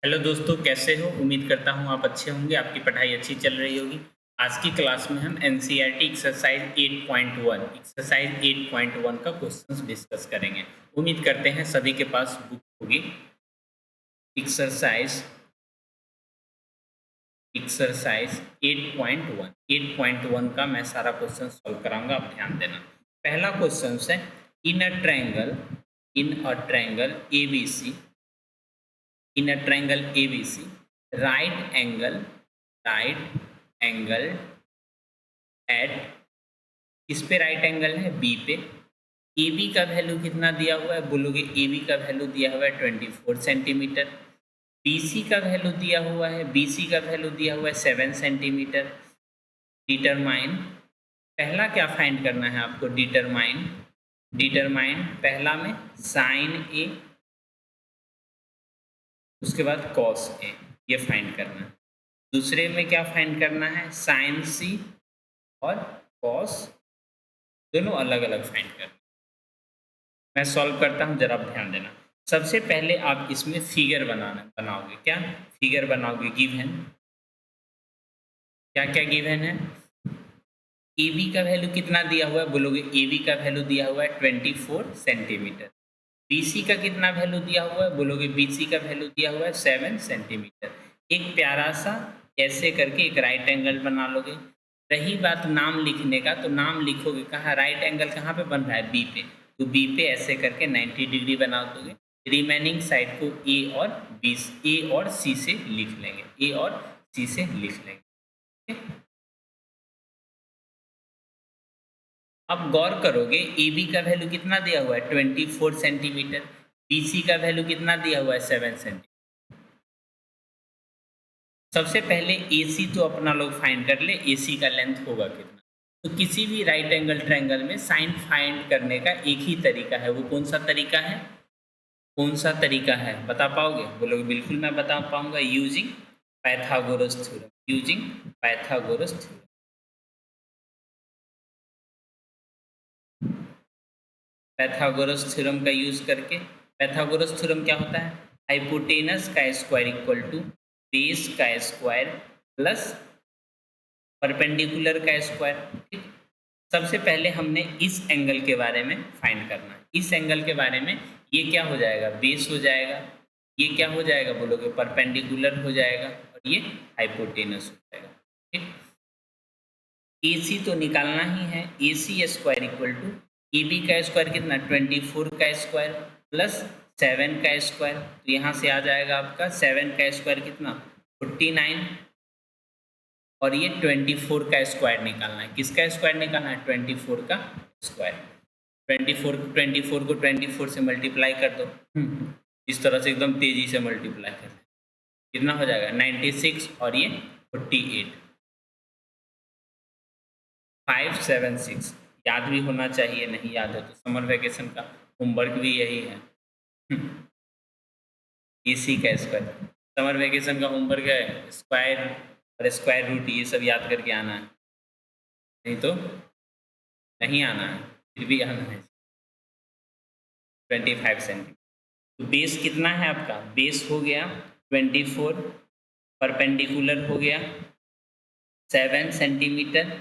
Hello दोस्तों, कैसे हो? उम्मीद करता हूँ आप अच्छे होंगे, आपकी पढ़ाई अच्छी चल रही होगी। आज की क्लास में हम एनसीईआरटी एक्सरसाइज 8.1 का क्वेश्चंस डिस्कस करेंगे। उम्मीद करते हैं सभी के पास बुक होगी। एक्सरसाइज एक्सरसाइज 8.1 का मैं सारा क्वेश्चन सॉल्व कराऊंगा, आप ध्यान देना। पहला क्वेश्चन है, in a triangle ABC in a triangle ABC, right angle at किस पे राइट एंगल है? बी पे। ए बी का वैल्यू कितना दिया हुआ है? बोलोगे ए बी का वैल्यू दिया हुआ है 24 सेंटीमीटर। बी सी का वैल्यू दिया हुआ है, बी सी का वैल्यू दिया हुआ है 7 सेंटीमीटर। डिटरमाइन, पहला क्या फाइंड करना है आपको? डिटरमाइन पहला में साइन ए, उसके बाद कॉस ए, ये फाइंड करना है। दूसरे में क्या फाइंड करना है? साइन सी और कॉस, दोनों अलग अलग फाइंड करना है। मैं सॉल्व करता हूँ, जरा ध्यान देना। सबसे पहले आप इसमें फिगर बनाओगे। क्या फिगर बनाओगे? गिवन, क्या क्या गिवन है? ए बी का वैल्यू कितना दिया हुआ है? बोलोगे ए बी का वैल्यू दिया हुआ है 24 सेंटीमीटर। बी सी का कितना वैल्यू दिया हुआ है? बोलोगे बी सी का वैल्यू दिया हुआ है 7 सेंटीमीटर। एक प्यारा सा ऐसे करके एक राइट एंगल बना लोगे। रही बात नाम लिखने का, तो नाम लिखोगे कहाँ? राइट एंगल कहाँ पे बन रहा है? बी पे। तो बी पे ऐसे करके 90 डिग्री बना दोगे। रिमेनिंग साइड को ए और सी से लिख लेंगे, ए और सी से लिख लेंगे। अब गौर करोगे, ए बी का वैल्यू कितना दिया हुआ है? 24 सेंटीमीटर। बी सी का वैल्यू कितना दिया हुआ है? 7 सेंटीमीटर। सबसे पहले ए सी तो अपना लोग फाइंड कर ले, ए सी का लेंथ होगा कितना। तो किसी भी राइट एंगल ट्रायंगल में साइन फाइंड करने का एक ही तरीका है। वो कौन सा तरीका है? कौन सा तरीका है, बता पाओगे? बोलोगे बिल्कुल मैं बता पाऊंगा। Using Pythagoras theorem. Using Pythagoras theorem. Pythagoras theorem का यूज करके, पैथागोरस थ्योरम क्या होता है? हाइपोटेनस का स्क्वायर इक्वल टू बेस का स्क्वायर प्लस परपेंडिकुलर का स्क्वायर। ठीक, सबसे पहले हमने इस एंगल के बारे में फाइंड करना है। इस एंगल के बारे में, ये क्या हो जाएगा? बेस हो जाएगा। ये क्या हो जाएगा? बोलोगे परपेंडिकुलर हो जाएगा। और ये हाइपोटेनस हो जाएगा। ठीक, ए सी तो निकालना ही है। A C square equal to A B का स्क्वायर कितना? 24 का स्क्वायर प्लस 7 का स्क्वायर। तो यहाँ से आ जाएगा आपका 7 का स्क्वायर कितना? 49। और ये 24 का स्क्वायर निकालना है। किसका स्क्वायर निकालना है? 24 का स्क्वायर। 24 को 24 से मल्टीप्लाई कर दो। इस तरह से एकदम तेजी से मल्टीप्लाई कर, कितना हो जाएगा? 96 और ये 48, 576। याद भी होना चाहिए, नहीं याद है तो समर वैकेशन का होमवर्क भी यही है। इसी का स्क्वायर, समर वैकेशन का होमवर्क है स्क्वायर और स्क्वायर रूट, ये सब याद करके आना है, नहीं तो नहीं आना है, फिर भी आना है। 25 सेंटीमीटर। तो बेस कितना है आपका? बेस हो गया 24, परपेंडिकुलर हो गया 7 सेंटीमीटर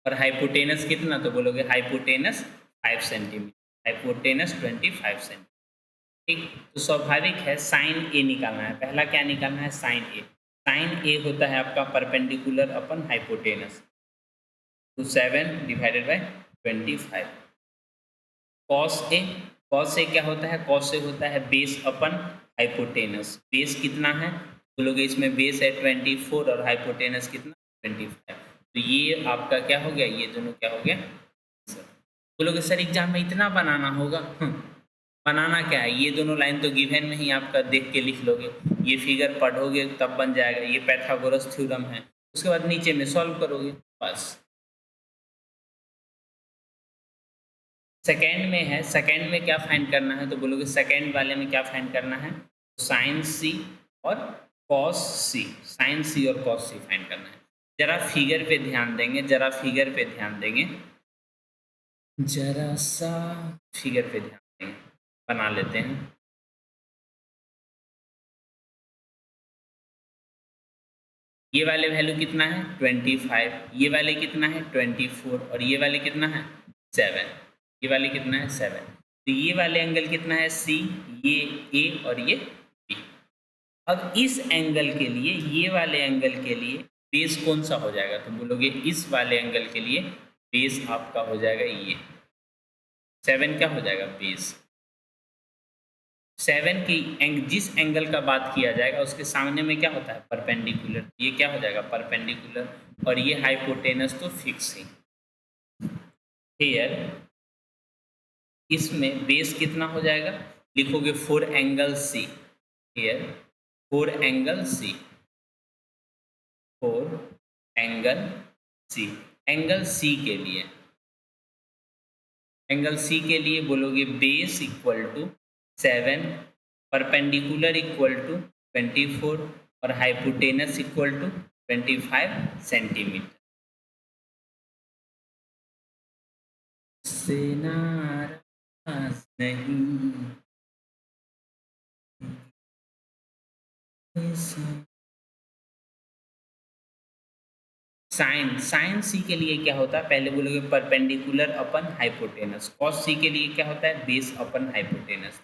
और हाइपोटेनस कितना? तो बोलोगे हाइपोटेनस 5 सेंटीमीटर, हाइपोटेनस 25 सेंटीमीटर। ठीक, तो स्वाभाविक है साइन ए निकालना है। पहला क्या निकालना है? साइन ए। साइन ए होता है आपका परपेंडिकुलर अपन हाइपोटेनस, तो 7 divided by 25। Cos A, cos A क्या होता है? कॉस ए होता है बेस अपन हाइपोटेनस। बेस कितना है? बोलोगे इसमें बेस है 24 और हाइपोटेनस कितना? 25। तो ये आपका क्या हो गया? ये दोनों क्या हो गया? बोलोगे सर एग्जाम में इतना बनाना होगा? बनाना क्या है, ये दोनों लाइन तो गिवन में ही आपका देख के लिख लोगे। ये फिगर पढ़ोगे तब बन जाएगा। ये पैथागोरस थ्योरम है। उसके बाद नीचे में सॉल्व करोगे, बस। सेकेंड में है, सेकेंड में क्या फाइंड करना है? तो बोलोगे सेकेंड वाले में क्या फाइंड करना है? साइन सी और कॉस सी, साइन सी और कॉस सी फाइंड करना है। जरा फिगर पे ध्यान देंगे, जरा फिगर पे ध्यान देंगे, जरा सा फिगर पे ध्यान देंगे, बना लेते हैं। ये वाले वैल्यू कितना है 25, ये वाले कितना है 24 और ये वाले कितना है 7, ये वाले कितना है 7। तो ये वाले एंगल कितना है C, ये A और ये B। अब इस एंगल के लिए, ये वाले एंगल के लिए बेस कौन सा हो जाएगा, तो बोलोगे इस वाले एंगल के लिए बेस आपका हो जाएगा ये 7 क्या हो जाएगा बेस। 7 की जिस एंगल का बात किया जाएगा उसके सामने में क्या होता है परपेंडिकुलर, ये क्या हो जाएगा परपेंडिकुलर, और ये हाइपोटेनस तो फिक्स ही। हियर इसमें बेस कितना हो जाएगा, लिखोगे 4 angle C, here 4 angle C, 4 angle C। Angle C के लिए, एंगल C के लिए बोलोगे base equal to 7, perpendicular equal to 24 और हाइपोटेनस इक्वल टू 25 सेंटीमीटर। से नाराज नहीं साइन सी के लिए क्या होता है, पहले बोलोगे परपेंडिकुलर अपन हाइपोटेनस। कॉस सी के लिए क्या होता है बेस अपन हाइपोटेनस।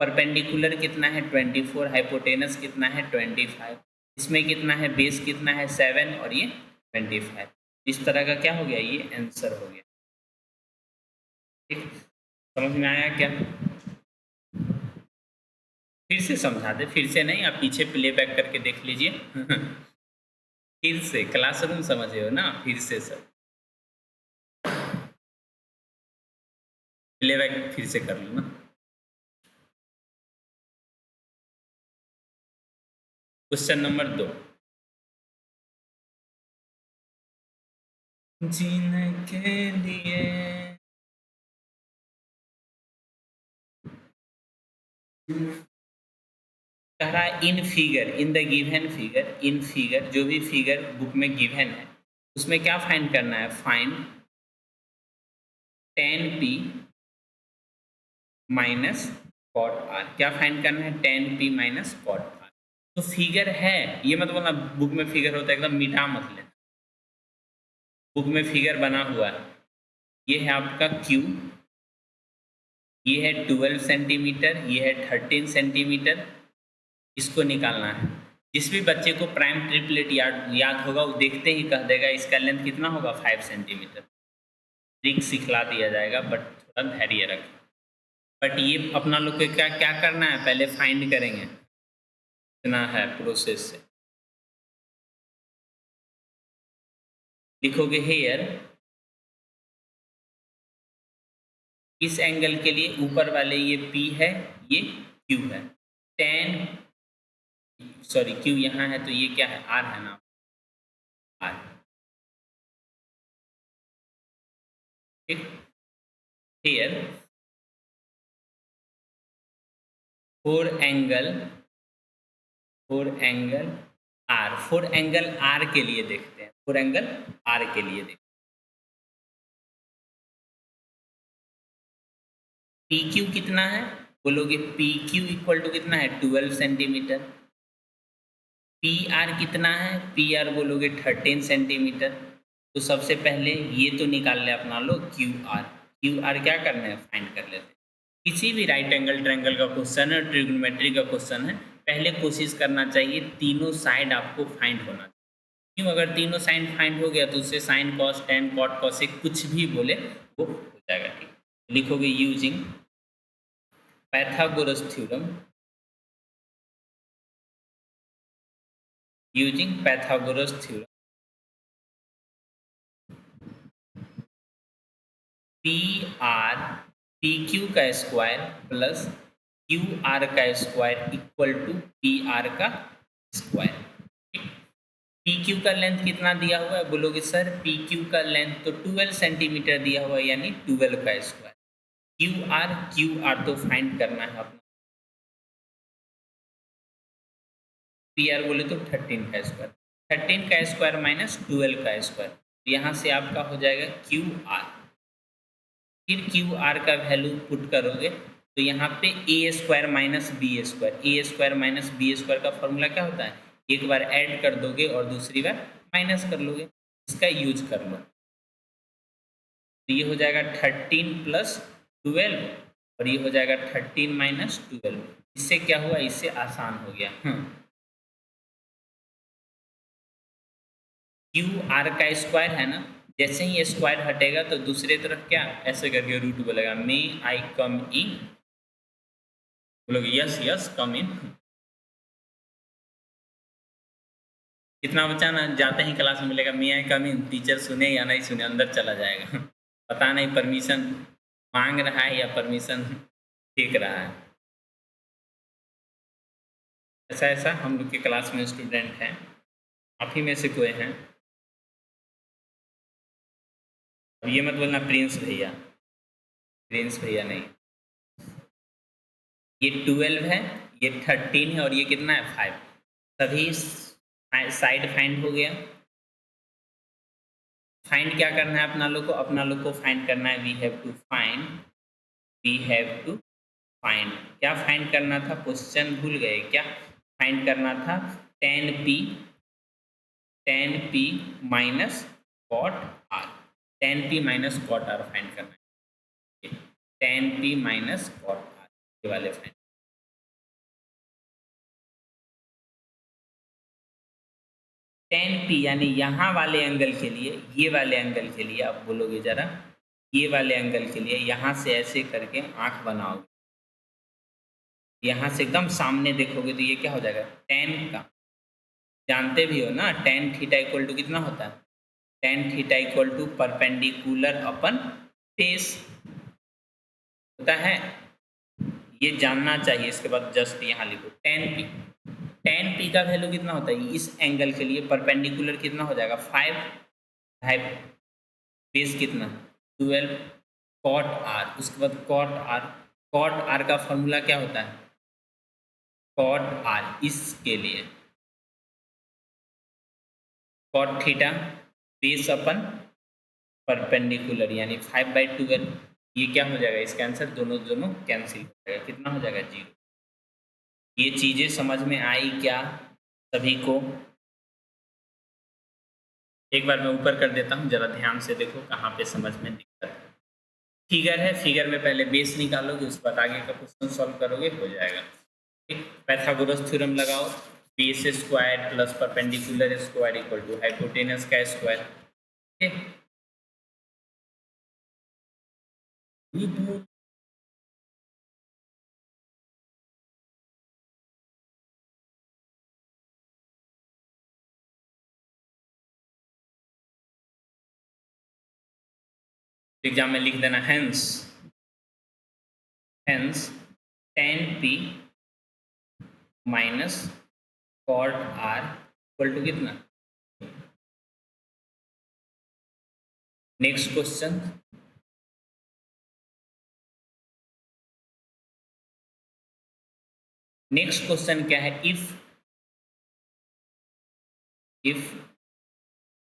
परपेंडिकुलर कितना है 24, हाइपोटेनस कितना है 25, इसमें कितना है बेस कितना है 7 और ये 25। इस तरह का क्या हो गया, ये आंसर हो गया। ठीक, समझ में आया क्या? फिर से समझा दे, फिर से नहीं, आप पीछे प्लेबैक करके देख लीजिए। फिर से क्लासरूम समझे हो ना, फिर से सब प्लेबैक फिर से कर लो ना। क्वेश्चन नंबर 2, जीने के लिए कह रहा है in figure, in the given figure, in figure जो भी फिगर बुक में गिवन है उसमें क्या फाइंड करना है, find tan p minus cot r। क्या फाइंड करना है tan p minus cot r। तो फिगर है, ये मत बोलना बुक में फिगर होता है एकदम मीठा मत लेना, बुक में फिगर बना हुआ है। ये है आपका Q, ये है 12 सेंटीमीटर, ये है 13 सेंटीमीटर, इसको निकालना है। जिस भी बच्चे को प्राइम ट्रिपलेट याद होगा वो देखते ही कह देगा इसका लेंथ कितना होगा 5 सेंटीमीटर। ट्रिक सिखला दिया जाएगा बट थोड़ा धैर्य रखें। बट ये अपना लोग को क्या क्या करना है, पहले फाइंड करेंगे, इतना है प्रोसेस से। लिखोगे हेयर इस एंगल के लिए ऊपर वाले ये P है, ये Q है, tan सॉरी Q यहाँ है तो ये क्या है R है ना, R। ठीक, here 4 angle R, 4 angle R के लिए देखते हैं, 4 एंगल R के लिए देखते हैं। PQ कितना है, बोलोगे PQ इक्वल टू कितना है 12 सेंटीमीटर। PR कितना है, PR बोलोगे 13 सेंटीमीटर। तो सबसे पहले ये तो निकाल ले अपना लोग QR क्या करना है फाइंड कर लेते हैं। किसी भी राइट एंगल ट्रायंगल का क्वेश्चन है, ट्रिग्नोमेट्री का क्वेश्चन है, पहले कोशिश करना चाहिए तीनों साइड आपको फाइंड होना चाहिए। क्यों, अगर तीनों साइड फाइंड हो गया तो उससे sine cos tan cot cosec कुछ भी बोले वो हो जाएगा। ठीक, लिखोगे using Pythagoras theorem, using Pythagoras theorem PQ का स्क्वायर प्लस QR का स्क्वायर इक्वल टू PR का स्क्वायर। PQ का लेंथ कितना दिया हुआ है, बोलोगे सर PQ का लेंथ तो 12 सेंटीमीटर दिया हुआ है यानी 12 का स्क्वायर। QR तो फाइंड करना है अपना, PR बोले तो 13 का स्क्वायर, 13 का स्क्वायर माइनस 12 का स्क्वायर, यहाँ से आपका हो जाएगा QR। फिर QR का वैल्यू पुट करोगे तो यहाँ पे A square minus B square, A square minus B square का फॉर्मूला क्या होता है एक बार ऐड कर दोगे और दूसरी बार माइनस कर लोगे, इसका यूज कर लो। तो ये हो जाएगा 13 प्लस 12 और ये हो जाएगा 13 माइनस 12। इससे क्या हुआ, इससे आसान हो गया। क्यू आर का स्क्वायर है ना, जैसे ही ये स्क्वायर हटेगा तो दूसरे तरफ क्या ऐसे करके रूट बोलेगा, मे आई कम इन, बोलोगे यस यस कम इन। कितना बच्चा ना जाते ही क्लास में मिलेगा मे आई कम इन, टीचर सुने या नहीं सुने अंदर चला जाएगा। पता नहीं परमिशन मांग रहा है या परमिशन देख रहा है। ऐसा ऐसा हम लोग के क्लास में स्टूडेंट हैं, आप ही में से कोई हैं। अब ये मत बोलना प्रिंस भैया, प्रिंस भैया नहीं। ये 12 है, ये 13 है और ये कितना है 5। सभी साइड फाइंड हो गया। फाइंड क्या करना है अपना लोग को, अपना लोग को फाइंड करना है we have to find, we have to find. क्या फाइंड करना था, क्वेश्चन भूल गए क्या फाइंड करना था, tan p minus cot r, tan p minus cot r find करना है, tan p minus cot r ये वाले फाइंड। tan p यानी यहाँ वाले एंगल के लिए, ये वाले एंगल के लिए आप बोलोगे जरा, ये वाले एंगल के लिए यहाँ से ऐसे करके आंख बनाओगे, यहाँ से एकदम सामने देखोगे तो ये क्या हो जाएगा tan का, जानते भी हो ना tan थीटा इक्वल टू कितना होता है, tan theta equal to perpendicular upon base होता है, ये जानना चाहिए। इसके बाद जस्ट यहाँ लिखो tan p का वैल्यू कितना होता है, इस एंगल के लिए परपेंडिकुलर कितना हो जाएगा 5, ढाई, बेस कितना 12, कॉट r, उसके बाद कॉट r का फॉर्मूला क्या होता है, कॉट r इसके लिए कॉट थीटा बेस अपन परपेंडिकुलर यानी 5/12, ये क्या हो जाएगा, इसका आंसर दोनों कैंसिल हो जाएगा, कितना हो जाएगा 0। ये चीज़ें समझ में आई क्या सभी को? एक बार मैं ऊपर कर देता हूँ, जरा ध्यान से देखो कहाँ पे समझ में दिक्कत है। फिगर है, फिगर में पहले बेस निकालोगे, उसके बाद आगे का क्वेश्चन सॉल्व करोगे, हो जाएगा। ठीक, पाइथागोरस थ्योरम लगाओ, base square plus perpendicular square equal to hypotenuse का स्क्वायर। ठीक, एग्जाम में लिख देना hence tan p minus cot r equal to कितना। नेक्स्ट क्वेश्चन, नेक्स्ट क्वेश्चन क्या है, if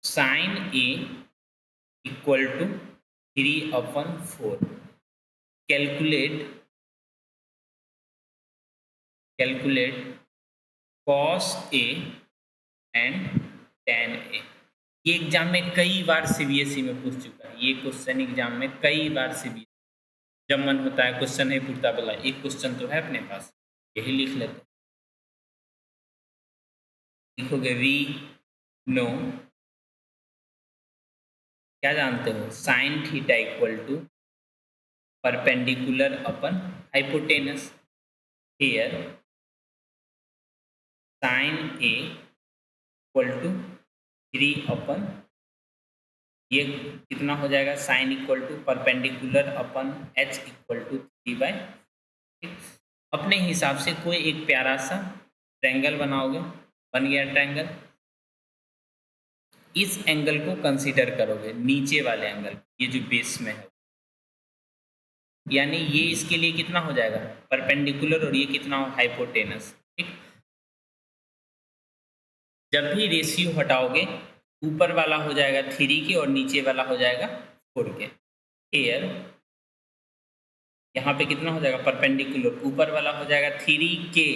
sine a equal to 3/4 calculate cos a and tan a। ये exam में कई बार सीबीएसई में पूछ चुका है, ये क्वेश्चन एग्जाम में कई बार सीबीएसई जब मन होता है क्वेश्चन नहीं पूछता, बोला एक क्वेश्चन तो है अपने पास, यही लिख लेते। लिखोगे वी नो, क्या जानते हो, sine theta equal to perpendicular upon hypotenuse, here sine A equal to 3 ये कितना हो जाएगा, sine equal to perpendicular upon h equal to 3/। अपने हिसाब से कोई एक प्यारा सा ट्रायंगल बनाओगे, बन गया ट्रायंगल। इस एंगल को कंसीडर करोगे, नीचे वाले एंगल, ये जो बेस में है, यानी ये इसके लिए कितना हो जाएगा परपेंडिकुलर और ये कितना हो हाइपोटेनस। ठीक, जब भी रेशियो हटाओगे ऊपर वाला हो जाएगा 3 के और नीचे वाला हो जाएगा 4 के। एयर यहाँ पे कितना हो जाएगा परपेंडिकुलर, ऊपर वाला हो जाएगा 3 के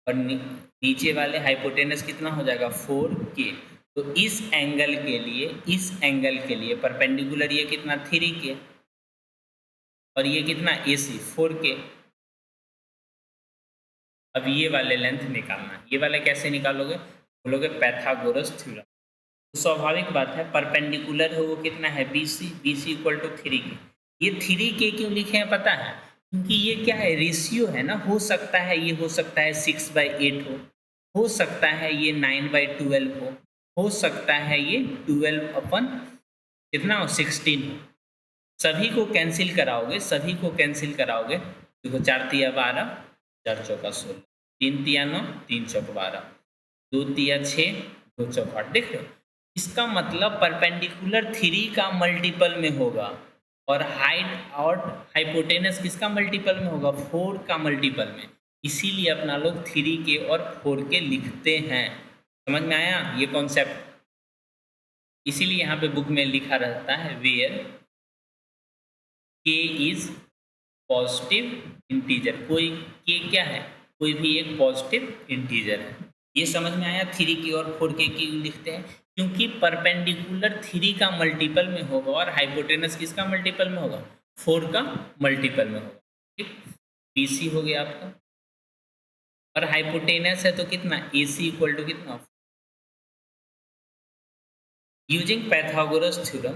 और नीचे वाले हाइपोटेनस कितना हो जाएगा 4K। तो इस एंगल के लिए परपेंडिकुलर ये कितना 3K और ये कितना AC 4K। अब ये वाले लेंथ निकालना, ये वाले कैसे निकालोगे, बोलोगे पैथागोरस थ्योरम। तो स्वाभाविक बात है परपेंडिकुलर है वो कितना है BC इक्वल टू 3K। ये 3K क्यों लिखे हैं पता है, क्योंकि ये क्या है रेशियो है ना, हो सकता है ये हो सकता है 6/8 हो सकता है ये 9/12 हो सकता है ये 12 अपन कितना हो 16 हो। सभी को कैंसिल कराओगे, देखो 4 तिया 12, 4 चौका 16, 3 तिया 9, 3 चौक 12, 2 तिया 6, 2 चौक 8। देख रहे हो, इसका मतलब परपेंडिकुलर 3 का मल्टीपल में होगा और हाइट और हाइपोटेनस किसका मल्टीपल में होगा 4 का मल्टीपल में। इसीलिए अपना लोग 3K और 4K लिखते हैं। समझ में आया ये कॉन्सेप्ट। इसीलिए यहाँ पे बुक में लिखा रहता है where K is positive integer. कोई K क्या है, कोई भी एक पॉजिटिव इंटीजर है। ये समझ में आया 3K और 4K क्यों लिखते हैं, क्योंकि परपेंडिकुलर 3 का मल्टीपल में होगा और हाइपोटेनस किसका मल्टीपल में होगा 4 का मल्टीपल में होगा। ठीक, BC हो गया आपका और हाइपोटेनस है तो कितना AC इक्वल टू कितना using Pythagoras theorem.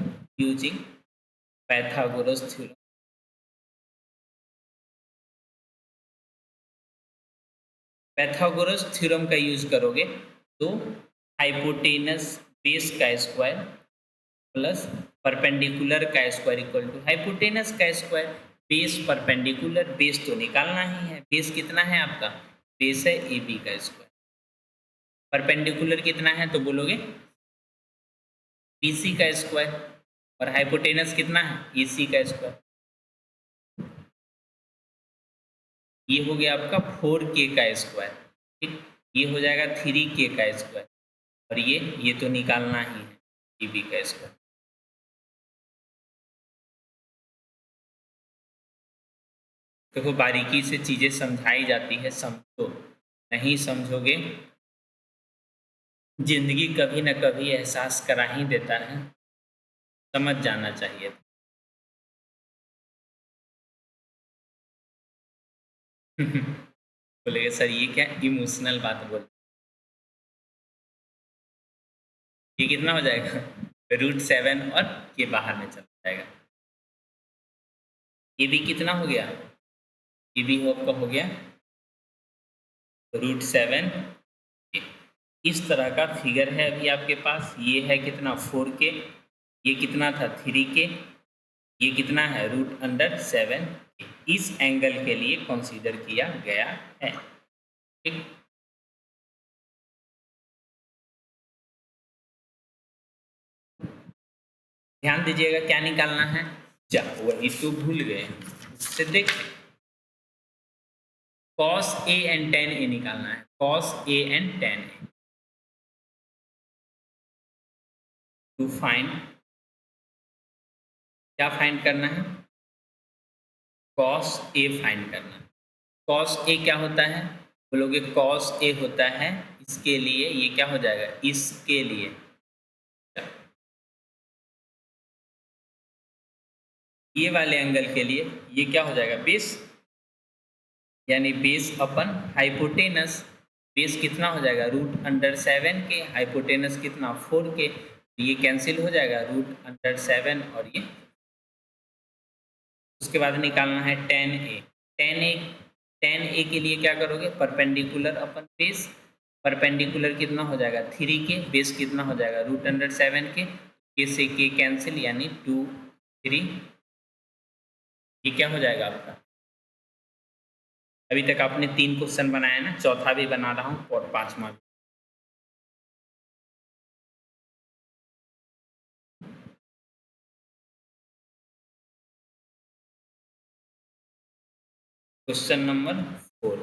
Pythagoras theorem का यूज करोगे तो हाइपोटेनस बेस का स्क्वायर प्लस परपेंडिकुलर का स्क्वायर इक्वल टू हाइपोटेनस का स्क्वायर। बेस परपेंडिकुलर, बेस तो निकालना ही है। बेस कितना है आपका, बेस है AB का स्क्वायर। परपेंडिकुलर कितना है तो बोलोगे BC का स्क्वायर और हाइपोटेनस कितना है AC का स्क्वायर। ये हो गया आपका 4K का स्क्वायर। ठीक, ये हो जाएगा 3K का स्क्वायर और ये तो निकालना ही है AB का स्क्वायर। देखो बारीकी से चीज़ें समझाई जाती है, समझो। नहीं समझोगे जिंदगी कभी न कभी एहसास करा ही देता है, समझ जाना चाहिए। बोलेगे सर ये क्या इमोशनल बात बोल, ये कितना हो जाएगा √7 और ये बाहर में चला जाएगा। ये भी कितना हो गया, ये भी आपका हो गया √7। इस तरह का फिगर है अभी आपके पास। ये है कितना 4K, ये कितना था 3K, ये कितना है √7। इस एंगल के लिए कंसीडर किया गया है। ठीक, ध्यान दीजिएगा क्या निकालना है, जा वही तो भूल गए उससे देख। cos A and tan A निकालना है, cos A and tan A to find. क्या फाइंड करना है, cos A फाइंड करना है। cos A क्या होता है, बोलोगे cos A होता है इसके लिए, ये क्या हो जाएगा इसके लिए। ये वाले एंगल के लिए ये क्या हो जाएगा बेस, यानी बेस अपन हाइपोटेनस। बेस कितना हो जाएगा √7 के, हाइपोटेनस कितना 4 के, ये कैंसिल हो जाएगा √7 और ये। उसके बाद निकालना है tan A के लिए क्या करोगे परपेंडिकुलर अपन बेस। परपेंडिकुलर कितना हो जाएगा 3K, बेस कितना हो जाएगा √7 के, K से K कैंसिल यानी 2 3। ये क्या हो जाएगा आपका, अभी तक आपने 3 क्वेश्चन बनाया ना, चौथा भी बना रहा हूँ और 5वां भी। क्वेश्चन नंबर 4,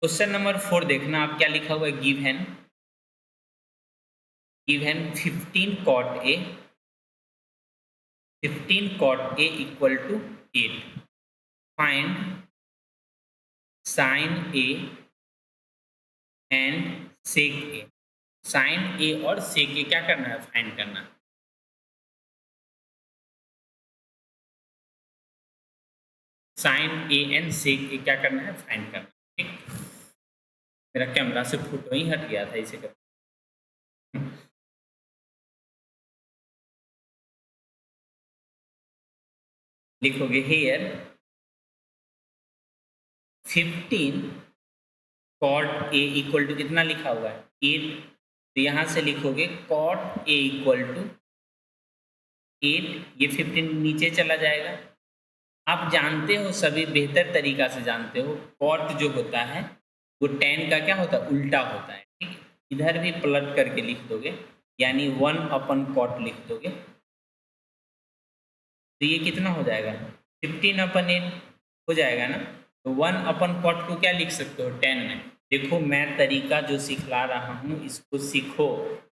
क्वेश्चन नंबर 4 देखना आप क्या लिखा हुआ है। Given 15 cot A equal to 8, find sin A and sec A. Sine A और सेक ए क्या करना है, फाइंड करना है। साइन ए एंड सेक ए क्या करना है, फाइंड करना है। ठीक, मेरा कैमरा से फोटो ही हट गया था, इसे कर लिखोगे here 15 cot A equal to कितना लिखा हुआ है 8, तो यहाँ से लिखोगे कॉट ए इक्वल टू 8, ये 15 नीचे चला जाएगा। आप जानते हो, सभी बेहतर तरीका से जानते हो, कॉट जो होता है वो tan का क्या होता है, उल्टा होता है। ठीक है, इधर भी पलट करके लिख दोगे, यानी 1/cot लिख दोगे, तो ये कितना हो जाएगा 15/8 हो जाएगा ना। तो 1/cot को क्या लिख सकते हो 10 में। देखो, मैं तरीका जो सिखला रहा हूँ इसको सीखो,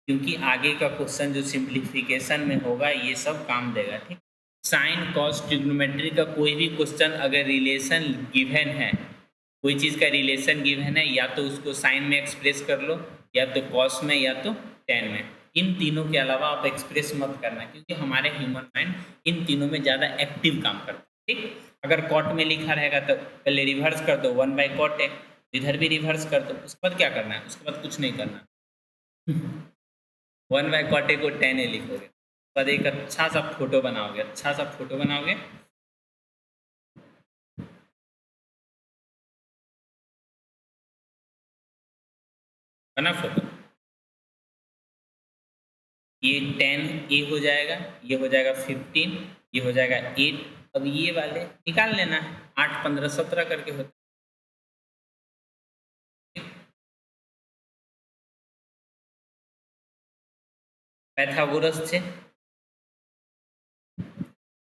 क्योंकि आगे का क्वेश्चन जो सिंप्लीफिकेशन में होगा ये सब काम देगा। ठीक, साइन कॉस ट्रिग्नोमेट्री का कोई भी क्वेश्चन अगर रिलेशन गिवन है, कोई चीज़ का रिलेशन गिवन है, या तो उसको साइन में एक्सप्रेस कर लो, या तो कॉस में, या तो टेन में। इन तीनों के अलावा आप एक्सप्रेस मत करना, क्योंकि हमारे ह्यूमन माइंड इन तीनों में ज़्यादा एक्टिव काम करता है। ठीक, अगर कॉट में लिखा रहेगा तो पहले रिवर्स कर दो, 1/cot है, इधर भी रिवर्स कर दो, उसके बाद क्या करना है, उसके बाद कुछ नहीं करना। 1/cot को 10 लिखोगे, बाद एक अच्छा सा फोटो बनाओगे, अच्छा सा फोटो बनाओगे, बना फोटो, ये 10 ए हो जाएगा, ये हो जाएगा 15, ये हो जाएगा 8। अब ये वाले निकाल लेना है, 8 15 17 करके होता है। पैथागोरस से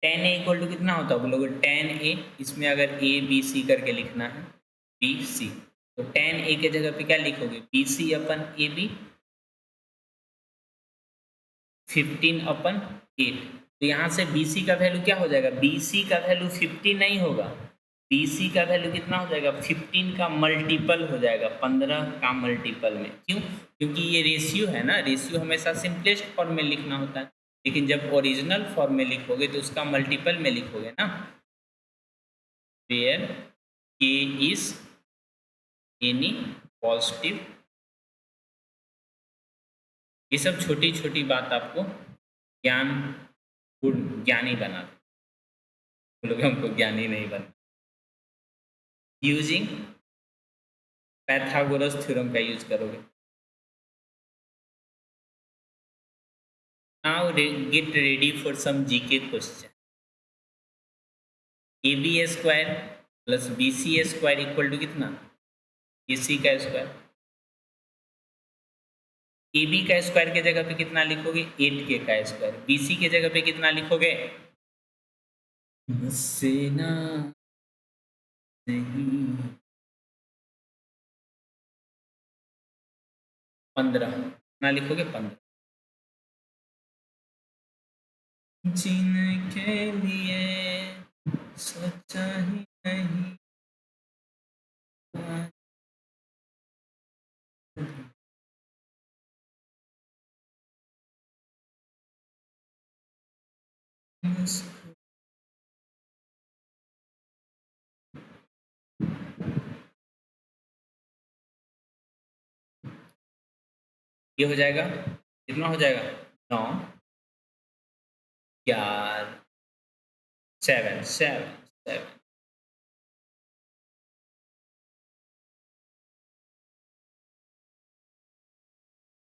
10 ए इक्वल टू कितना होता है बोलोगे, 10 ए, इसमें अगर ए बी सी करके लिखना है, बी सी, तो 10 ए के जगह पे क्या लिखोगे, B C upon A B, 15/8। तो यहाँ से बी सी का वैल्यू क्या हो जाएगा, बी सी का वैल्यू 15 नहीं होगा, बी सी का वैल्यू कितना हो जाएगा, 15 का मल्टीपल हो जाएगा, 15 का मल्टीपल में। क्यों, क्योंकि ये रेशियो है ना, रेशियो हमेशा सिंपलेस्ट फॉर्म में लिखना होता है, लेकिन जब ओरिजिनल फॉर्म में लिखोगे तो उसका मल्टीपल में लिखोगे ना। वेयर के इज एनी पॉजिटिव, ये सब छोटी छोटी बात आपको ज्ञान ज्ञानी बना दे, लोग हमको ज्ञानी नहीं बना। यूजिंग पैथागोरस थ्योरम का यूज करोगे। Now get ready for some GK question. A B square plus B C square equal to कितना, ए सी का स्क्वायर। ए बी का स्क्वायर के जगह पे कितना लिखोगे, 8k का स्क्वायर। बी सी के जगह पे कितना लिखोगे, मुझसे ना नहीं, 15 कितना लिखोगे, 15। जीने के लिए सोचा ही नहीं, ये हो जाएगा, कितना हो जाएगा, 9 11 7 7 7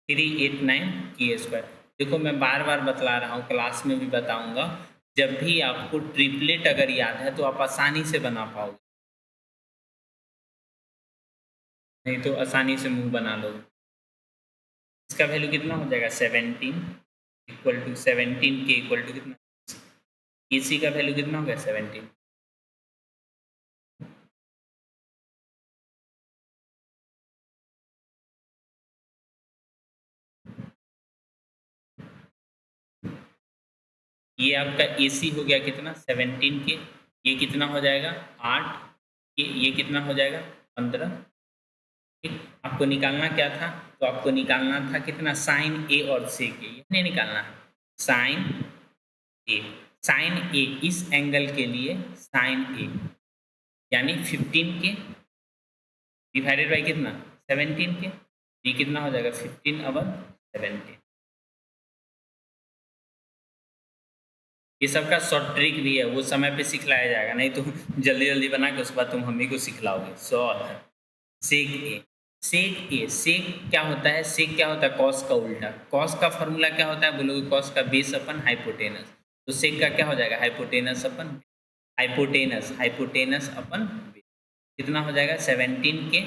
389 के स्क्वायर। देखो, मैं बार बार बतला रहा हूँ, क्लास में भी बताऊंगा, जब भी आपको ट्रिपलेट अगर याद है तो आप आसानी से बना पाओगे, नहीं तो आसानी से मुंह बना लो। इसका वैल्यू कितना हो जाएगा, 17 इक्वल टू 17 के इक्वल टू कितना, इसी का वैल्यू कितना हो गया, 17। ये आपका AC हो गया कितना, 17 के, ये कितना हो जाएगा 8 के, ये कितना हो जाएगा 15। ठीक, आप आपको निकालना क्या था? तो आपको निकालना था कितना? साइन ए और सेक ए, नहीं निकालना है, साइन ए। साइन ए इस एंगल के लिए साइन ए यानी 15 के डिवाइडेड बाई कितना? 17 के। ये कितना हो जाएगा? 15/17। ये सबका शॉर्ट ट्रिक भी है, वो समय पे सिखलाया जाएगा, नहीं तो जल्दी जल्दी बना के उसके बाद तुम हम ही को सिखलाओगे। सॉल्व सेक ए। सेक ए, सेक क्या होता है? सेक क्या होता है? कॉस का उल्टा। कॉस का फॉर्मूला क्या होता है? बोलोगे कॉस का बेस अपन हाइपोटेनस। तो सेक का क्या हो जाएगा? हाइपोटेनस अपन हाइपोटेनस, हाइपोटेनस अपन बेस। कितना हो जाएगा? 17 के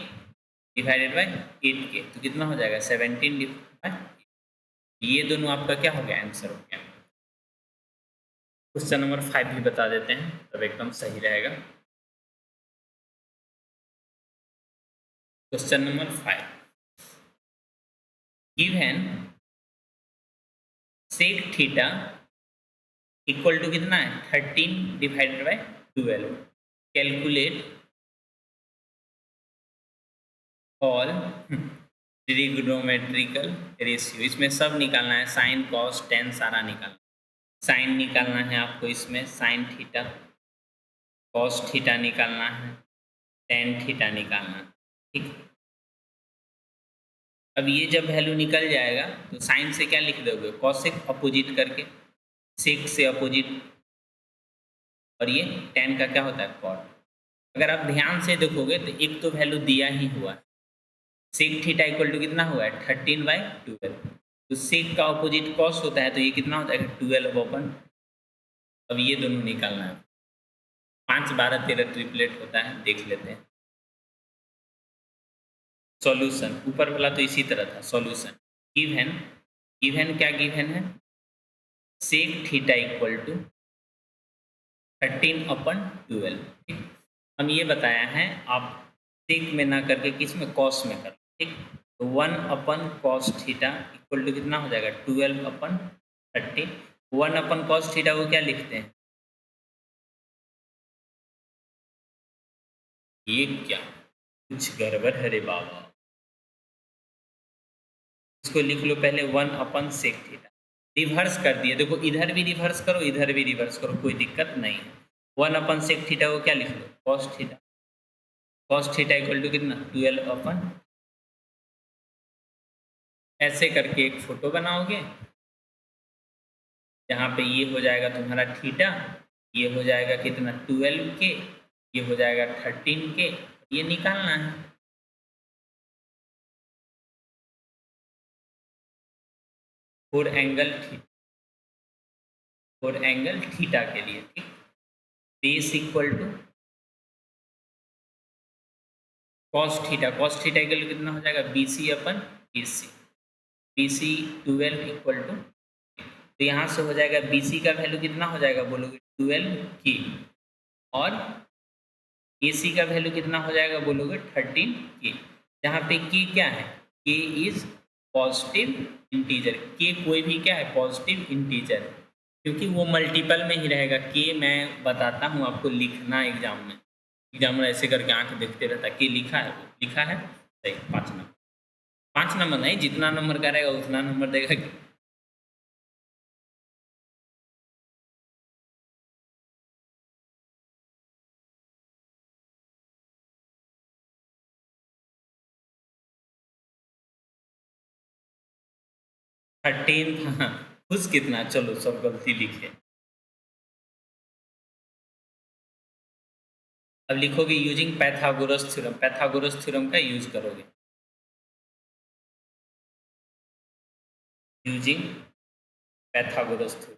डिवाइडेड बाई 8 के। तो कितना हो जाएगा? 17 डिवाइडेड बाई। ये दोनों आपका क्या हो गया? आंसर हो गया। क्वेश्चन नंबर 5 भी बता देते हैं, तब एकदम सही रहेगा। Question number 5, given sec theta equal to कितना है? 13 divided by 12। Calculate all trigonometrical ratio. इसमें सब निकालना है, साइन कॉस टेन सारा निकालना। साइन निकालना है आपको, इसमें साइन थीटा, कॉस थीटा निकालना है, टेन थीटा निकालना है, ठीक। अब ये जब वैल्यू निकल जाएगा तो साइन से क्या लिख दोगे? कॉसेक अपोजिट करके, सेक से अपोजिट, और ये टेन का क्या होता है? कॉट। अगर आप ध्यान से देखोगे तो एक तो वैल्यू दिया ही हुआ है, सेक थीटा इक्वल टू कितना हुआ है? 13/12। तो सेक का अपोजिट कॉस होता है, तो ये कितना होता है? 12/। अब ये दोनों निकालना है। 5, 12, 13 ट्रिपलेट होता है, देख लेते हैं। सॉल्यूशन ऊपर वाला तो इसी तरह था। सॉल्यूशन गिवन, गिवन क्या गिवन है? Sec theta equal to 13/12। ठीक, हम ये बताया है आप सेक में ना करके किस में? कॉस में कर, ठीक। तो 1/cos थीटा इक्वल टू कितना हो जाएगा? 12/13। 1/cos थीटा को क्या लिखते हैं? ये क्या कुछ गड़बड़ है रे बाबा। इसको लिख लो पहले 1/sec थीटा। रिवर्स कर दिए, देखो इधर भी रिवर्स करो, इधर भी रिवर्स करो, कोई दिक्कत नहीं है। 1/sec थीटा को क्या लिख लो? cos theta. cos theta equal to कितना? 12/। ऐसे करके एक फोटो बनाओगे, जहाँ पे ये हो जाएगा तुम्हारा थीटा, ये हो जाएगा कितना? 12 के, ये हो जाएगा 13 के, ये निकालना है। फोर एंगल थीटा के लिए, ठीक। Base equal to cos theta, cos theta equal कितना हो जाएगा? BC/AC। BC 12 इक्वल टू, तो यहाँ से हो जाएगा BC का वैल्यू कितना हो जाएगा? बोलोगे 12K, और AC का वैल्यू कितना हो जाएगा? बोलोगे 13K। जहाँ पे K क्या है? K is positive integer. K कोई भी क्या है? पॉजिटिव इंटीजर, क्योंकि वो मल्टीपल में ही रहेगा। K मैं बताता हूँ आपको, लिखना एग्जाम में, एग्जाम में ऐसे करके आंख देखते रहता है। K लिखा है? वो लिखा है सही। 5 नंबर, 5 नंबर नहीं, जितना नंबर का रहेगा उतना नंबर देगा। 13 था, खुश कितना? चलो सब गलती लिखे। अब लिखोगे using Pythagoras theorem, Pythagoras theorem का यूज करोगे। Using Pythagoras theorem,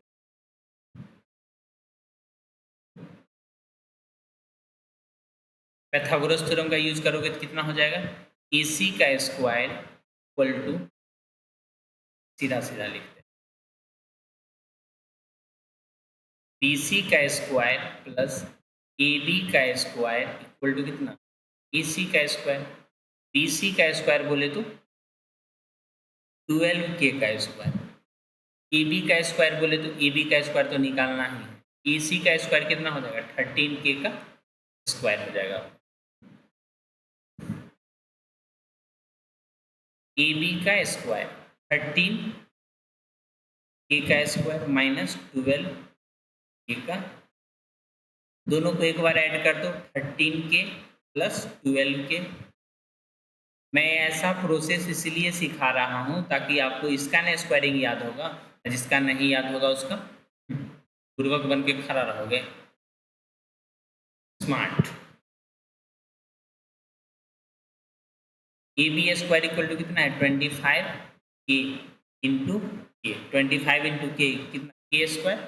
Pythagoras theorem का यूज करोगे तो कितना हो जाएगा? AC का स्क्वायर इक्वल टू, सीधा सीधा लिखते हैं, BC का स्क्वायर प्लस AB का स्क्वायर इक्वल टू कितना? AC का स्क्वायर। BC का स्क्वायर बोले तो 12K का स्क्वायर। AB का स्क्वायर बोले तो AB का स्क्वायर तो निकालना ही है। AC का स्क्वायर कितना हो जाएगा? 13K का स्क्वायर हो जाएगा। ए बी का स्क्वायर 13 के का स्क्वायर माइनस 12 के का, दोनों को एक बार ऐड कर दो 13 के प्लस 12 के। मैं ऐसा प्रोसेस इसलिए सिखा रहा हूँ ताकि आपको इसका ना स्क्वायरिंग याद होगा, जिसका नहीं याद होगा उसका पूर्वक बन के खड़ा रहोगे। Smart. A B square equal to कितना है 25 के इंटू के, 25 इंटू के कितना के स्क्वायर,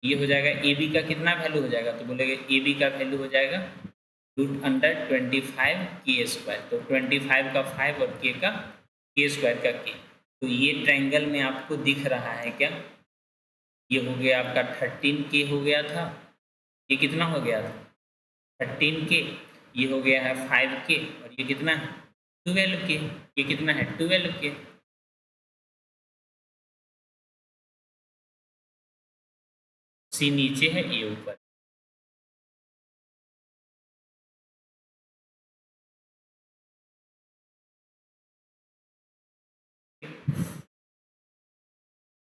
ये हो जाएगा ए बी का कितना वैल्यू हो जाएगा, तो बोलेंगे ए बी का वैल्यू हो जाएगा √25 के स्क्वायर। तो 25 का 5 और के स्क्वायर का के, तो ये ट्रायंगल में आपको दिख रहा है क्या, ये हो गया आपका 13 के हो गया था, ये कितना हो गया था 13 के, ये हो गया है 5 के और ये कितना है 12 के, ये कितना है 12 के। सी नीचे है ए ऊपर।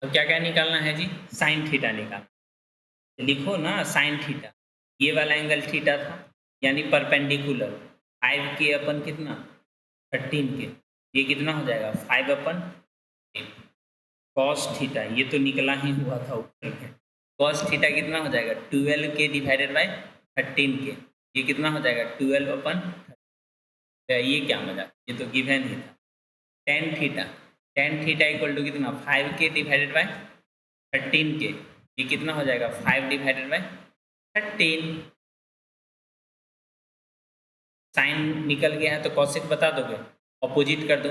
अब क्या क्या निकालना है जी, साइन थीटा निकालना। लिखो ना साइन थीटा, ये वाला एंगल थीटा था यानी परपेंडिकुलर 5 के अपन कितना 13 के, ये कितना हो जाएगा 5 अपन कॉस थीटा, ये तो निकला ही हुआ था ऊपर के, कॉस थीटा कितना हो जाएगा 12 के डिवाइडेड बाय 13 के, ये कितना हो जाएगा 12 अपन, ये क्या मजाक, ये तो गिवन ही था। टेन थीटा इक्वल टू कितना 5 के डिवाइडेड बाय 13 के, ये कितना हो जाएगा 5 डिवाइडेड बाय 13। साइन निकल गया है तो कॉसेक बता दोगे, अपोजिट कर दो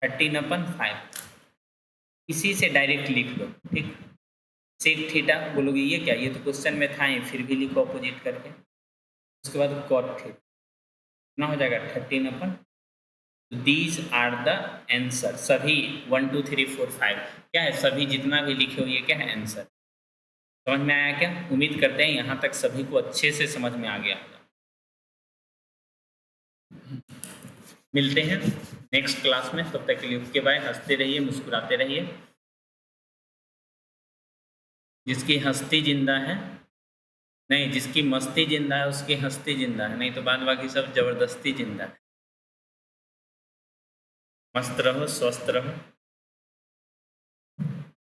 13 अपन 5, इसी से डायरेक्ट लिख दो, ठीक। सेक थीटा बोलोगे ये क्या, ये तो क्वेश्चन में था ही, फिर भी लिखो अपोजिट करके। उसके बाद कॉट थीटा कितना हो जाएगा 13 अपन, दीज आर द आंसर, सभी 1 2 3 4 5 क्या है, सभी जितना भी लिखे हो ये क्या है आंसर। समझ में आया क्या, उम्मीद करते हैं यहाँ तक सभी को अच्छे से समझ में आ गया होगा। मिलते हैं नेक्स्ट क्लास में, तब तक के लिए ओके बाय। हंसते रहिए, मुस्कुराते रहिए। जिसकी हस्ती जिंदा है, नहीं जिसकी मस्ती जिंदा है उसकी हस्ती जिंदा है, नहीं तो बाद बाकी सब जबरदस्ती जिंदा है। मस्त रहो, स्वस्थ रहो,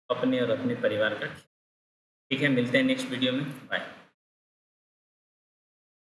अपने और अपने परिवार का। ठीक है, मिलते हैं नेक्स्ट वीडियो में, बाय।